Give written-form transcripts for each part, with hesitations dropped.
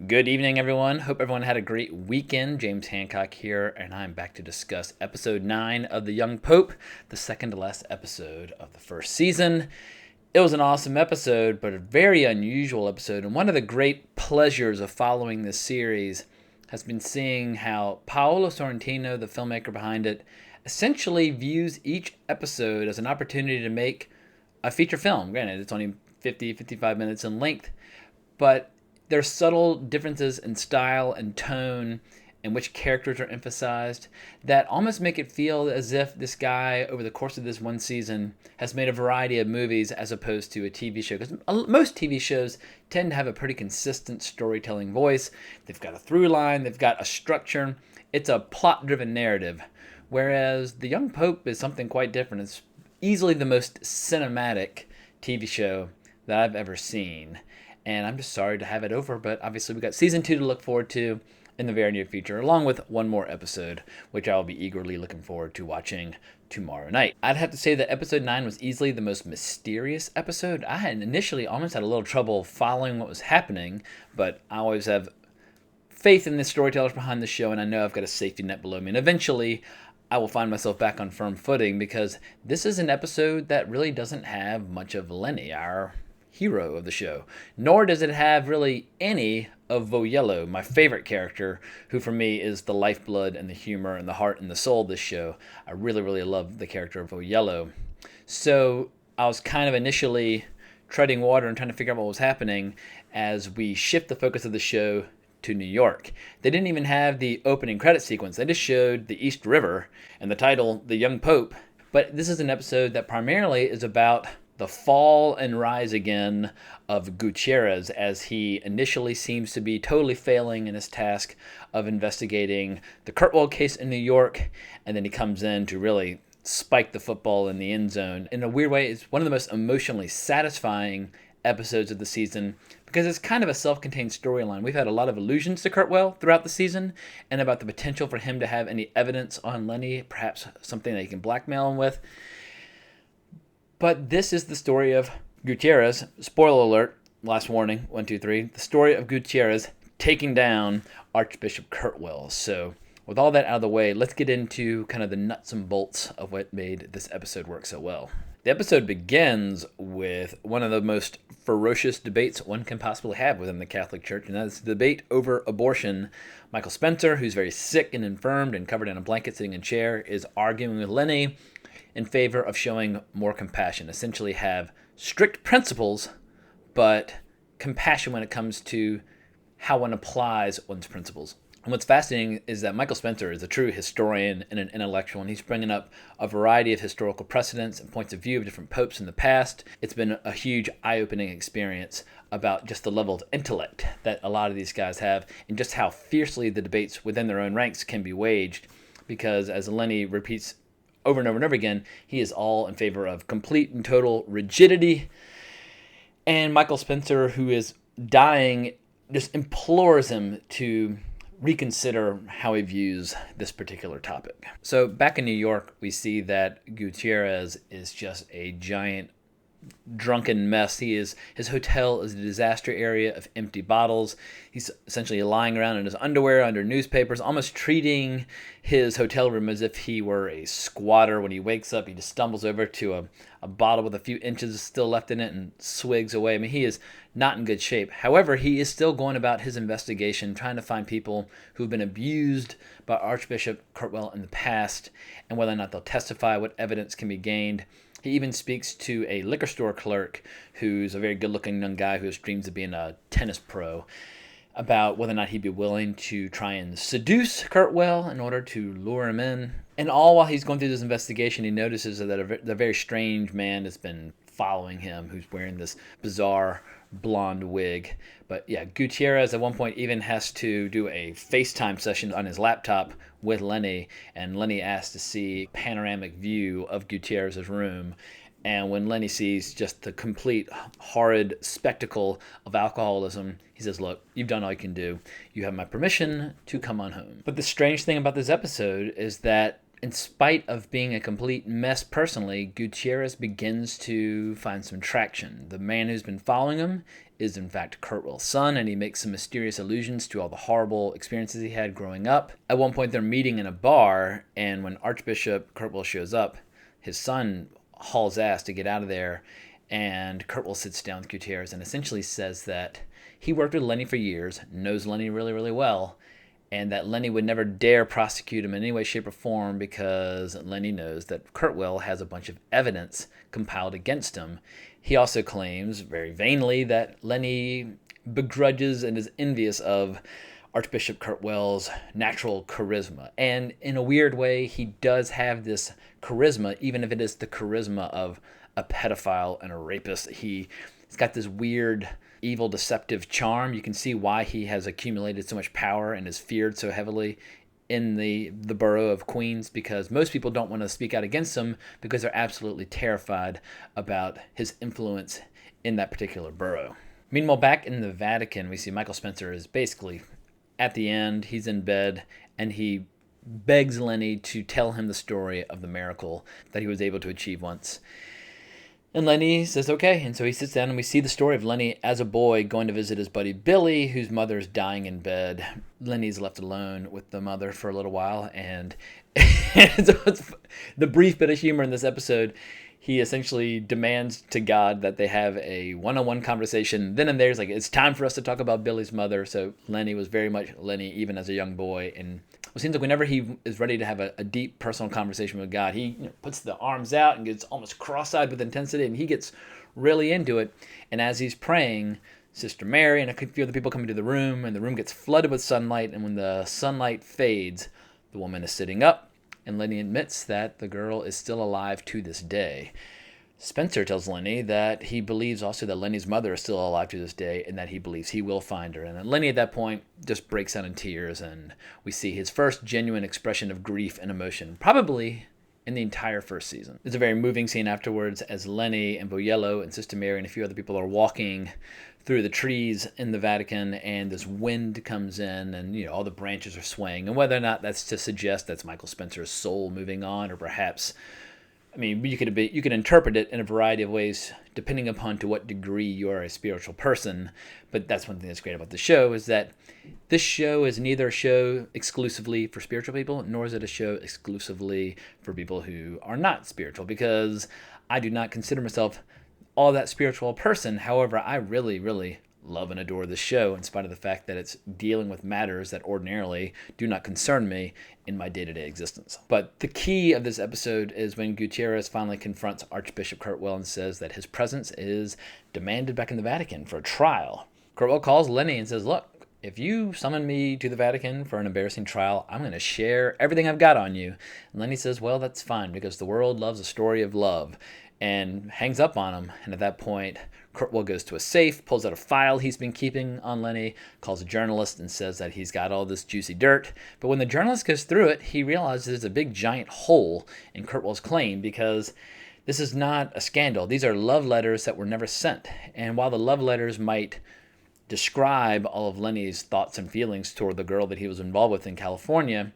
Good evening, everyone. Hope everyone had a great weekend. James Hancock here, and I'm back to discuss episode 9 of The Young Pope, the second to last episode of the first season. It was an awesome episode, but a very unusual episode, and one of the great pleasures of following this series has been seeing how Paolo Sorrentino, the filmmaker behind it, essentially views each episode as an opportunity to make a feature film. Granted, it's only 55 minutes in length, but there's subtle differences in style and tone and which characters are emphasized that almost make it feel as if this guy, over the course of this one season, has made a variety of movies as opposed to a TV show. Because most TV shows tend to have a pretty consistent storytelling voice. They've got a through line, they've got a structure. It's a plot-driven narrative. Whereas The Young Pope is something quite different. It's easily the most cinematic TV show that I've ever seen. And I'm just sorry to have it over, but obviously we got season 2 to look forward to in the very near future, along with one more episode, which I'll be eagerly looking forward to watching tomorrow night. I'd have to say that episode 9 was easily the most mysterious episode. I had initially almost had a little trouble following what was happening, but I always have faith in the storytellers behind the show, and I know I've got a safety net below me. And eventually, I will find myself back on firm footing, because this is an episode that really doesn't have much of Lenny, our hero of the show, nor does it have really any of Voyello, my favorite character, who for me is the lifeblood and the humor and the heart and the soul of this show. I really, really love the character of Voyello. So I was kind of initially treading water and trying to figure out what was happening as we shift the focus of the show to New York. They didn't even have the opening credit sequence. They just showed the East River and the title, The Young Pope. But this is an episode that primarily is about the fall and rise again of Gutierrez, as he initially seems to be totally failing in his task of investigating the Kurtwell case in New York, and then he comes in to really spike the football in the end zone. In a weird way, it's one of the most emotionally satisfying episodes of the season, because it's kind of a self-contained storyline. We've had a lot of allusions to Kurtwell throughout the season, and about the potential for him to have any evidence on Lenny, perhaps something that he can blackmail him with. But this is the story of Gutierrez. Spoiler alert, last warning, 1, 2, 3. The story of Gutierrez taking down Archbishop Kurtwell. So with all that out of the way, let's get into kind of the nuts and bolts of what made this episode work so well. The episode begins with one of the most ferocious debates one can possibly have within the Catholic Church, and that's the debate over abortion. Michael Spencer, who's very sick and infirmed and covered in a blanket sitting in a chair, is arguing with Lenny in favor of showing more compassion, essentially have strict principles, but compassion when it comes to how one applies one's principles. And what's fascinating is that Michael Spencer is a true historian and an intellectual, and he's bringing up a variety of historical precedents and points of view of different popes in the past. It's been a huge eye-opening experience about just the level of intellect that a lot of these guys have, and just how fiercely the debates within their own ranks can be waged, because as Lenny repeats over and over and over again, he is all in favor of complete and total rigidity. And Michael Spencer, who is dying, just implores him to reconsider how he views this particular topic. So back in New York, we see that Gutierrez is just a giant drunken mess. His hotel is a disaster area of empty bottles. He's essentially lying around in his underwear under newspapers, almost treating his hotel room as if he were a squatter. When he wakes up, he just stumbles over to a bottle with a few inches still left in it and swigs away. I mean, he is not in good shape. However, he is still going about his investigation, trying to find people who've been abused by Archbishop Kurtwell in the past, and whether or not they'll testify, what evidence can be gained. He even speaks to a liquor store clerk who's a very good-looking young guy who has dreams of being a tennis pro, about whether or not he'd be willing to try and seduce Kurtwell in order to lure him in. And all while he's going through this investigation, he notices that a very strange man has been following him, who's wearing this bizarre blonde wig. But yeah, Gutierrez at one point even has to do a FaceTime session on his laptop with Lenny, and Lenny asks to see a panoramic view of Gutierrez's room. And when Lenny sees just the complete horrid spectacle of alcoholism, he says, look, you've done all you can do. You have my permission to come on home. But the strange thing about this episode is that in spite of being a complete mess personally, Gutierrez begins to find some traction. The man who's been following him is in fact Kurtwell's son, and he makes some mysterious allusions to all the horrible experiences he had growing up. At one point, they're meeting in a bar, and when Archbishop Kurtwell shows up, his son hauls ass to get out of there, and Kurtwell sits down with Gutierrez and essentially says that he worked with Lenny for years, knows Lenny really, really well, and that Lenny would never dare prosecute him in any way, shape, or form because Lenny knows that Kurtwell has a bunch of evidence compiled against him. He also claims, very vainly, that Lenny begrudges and is envious of Archbishop Kurtwell's natural charisma. And in a weird way, he does have this charisma, even if it is the charisma of a pedophile and a rapist. He's got this weird, evil, deceptive charm. You can see why he has accumulated so much power and is feared so heavily in the borough of Queens, because most people don't want to speak out against him because they're absolutely terrified about his influence in that particular borough. Meanwhile, back in the Vatican, we see Michael Spencer is basically at the end. He's in bed, and he begs Lenny to tell him the story of the miracle that he was able to achieve once. And Lenny says, okay. And so he sits down, and we see the story of Lenny as a boy going to visit his buddy Billy, whose mother's dying in bed. Lenny's left alone with the mother for a little while. And so it's the brief bit of humor in this episode, he essentially demands to God that they have a one-on-one conversation. Then and there, like, it's time for us to talk about Billy's mother. So Lenny was very much Lenny, even as a young boy. And it seems like whenever he is ready to have a deep personal conversation with God, he puts the arms out and gets almost cross-eyed with intensity, and he gets really into it. And as he's praying, Sister Mary and a few other people come into the room, and the room gets flooded with sunlight. And when the sunlight fades, the woman is sitting up, and Lenny admits that the girl is still alive to this day. Spencer tells Lenny that he believes also that Lenny's mother is still alive to this day, and that he believes he will find her. And then Lenny at that point just breaks out in tears, and we see his first genuine expression of grief and emotion, probably in the entire first season. There's a very moving scene afterwards as Lenny and Boiello and Sister Mary and a few other people are walking through the trees in the Vatican, and this wind comes in, and all the branches are swaying. And whether or not that's to suggest that's Michael Spencer's soul moving on, or perhaps, you could interpret it in a variety of ways depending upon to what degree you are a spiritual person. But that's one thing that's great about the show, is that this show is neither a show exclusively for spiritual people, nor is it a show exclusively for people who are not spiritual, because I do not consider myself all that spiritual person. However, I really, really love and adore this show, in spite of the fact that it's dealing with matters that ordinarily do not concern me in my day-to-day existence. But the key of this episode is when Gutierrez finally confronts Archbishop Kurtwell and says that his presence is demanded back in the Vatican for a trial. Kurtwell calls Lenny and says, look, if you summon me to the Vatican for an embarrassing trial, I'm going to share everything I've got on you. And Lenny says, well, that's fine, because the world loves a story of love, and hangs up on him. And at that point, Kurtwell goes to a safe, pulls out a file he's been keeping on Lenny, calls a journalist and says that he's got all this juicy dirt. But when the journalist goes through it, he realizes there's a big giant hole in Kurtwell's claim, because this is not a scandal. These are love letters that were never sent. And while the love letters might describe all of Lenny's thoughts and feelings toward the girl that he was involved with in California,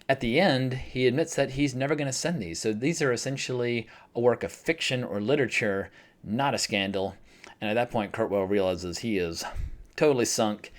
at the end, he admits that he's never going to send these. So these are essentially a work of fiction or literature, not a scandal. And at that point, Kurtwell realizes he is totally sunk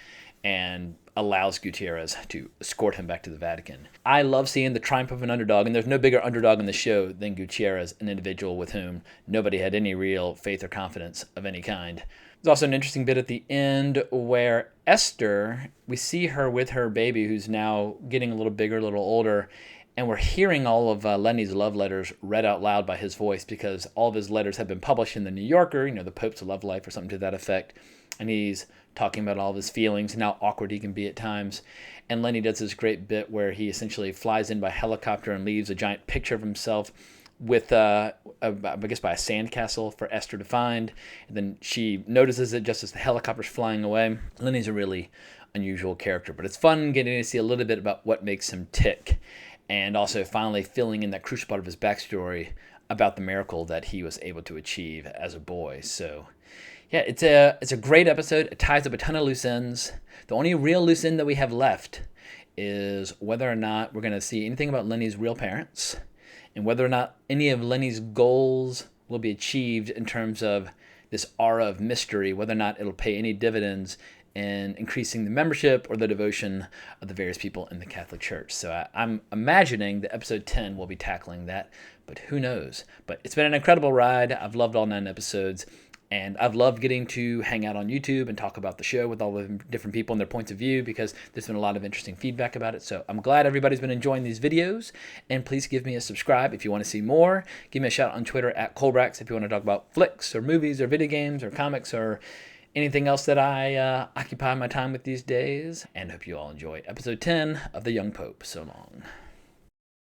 and allows Gutierrez to escort him back to the Vatican. I love seeing the triumph of an underdog, and there's no bigger underdog in the show than Gutierrez, an individual with whom nobody had any real faith or confidence of any kind. There's also an interesting bit at the end where Esther, we see her with her baby, who's now getting a little bigger, a little older, and we're hearing all of Lenny's love letters read out loud by his voice, because all of his letters have been published in the New Yorker, the Pope's Love Life or something to that effect, and he's talking about all of his feelings and how awkward he can be at times. And Lenny does this great bit where he essentially flies in by helicopter and leaves a giant picture of himself with, I guess, by a sandcastle for Esther to find. And then she notices it just as the helicopter's flying away. Lenny's a really unusual character, but it's fun getting to see a little bit about what makes him tick, and also finally filling in that crucial part of his backstory about the miracle that he was able to achieve as a boy. So yeah, it's a great episode. It ties up a ton of loose ends. The only real loose end that we have left is whether or not we're going to see anything about Lenny's real parents, and whether or not any of Lenny's goals will be achieved in terms of this aura of mystery, whether or not it'll pay any dividends in increasing the membership or the devotion of the various people in the Catholic Church. So I'm imagining that episode 10 will be tackling that, but who knows? But it's been an incredible ride. I've loved all 9 episodes. And I've loved getting to hang out on YouTube and talk about the show with all the different people and their points of view, because there's been a lot of interesting feedback about it. So I'm glad everybody's been enjoying these videos. And please give me a subscribe if you want to see more. Give me a shout out on Twitter at Colbrax if you want to talk about flicks or movies or video games or comics or anything else that I occupy my time with these days. And hope you all enjoy episode 10 of The Young Pope. So long.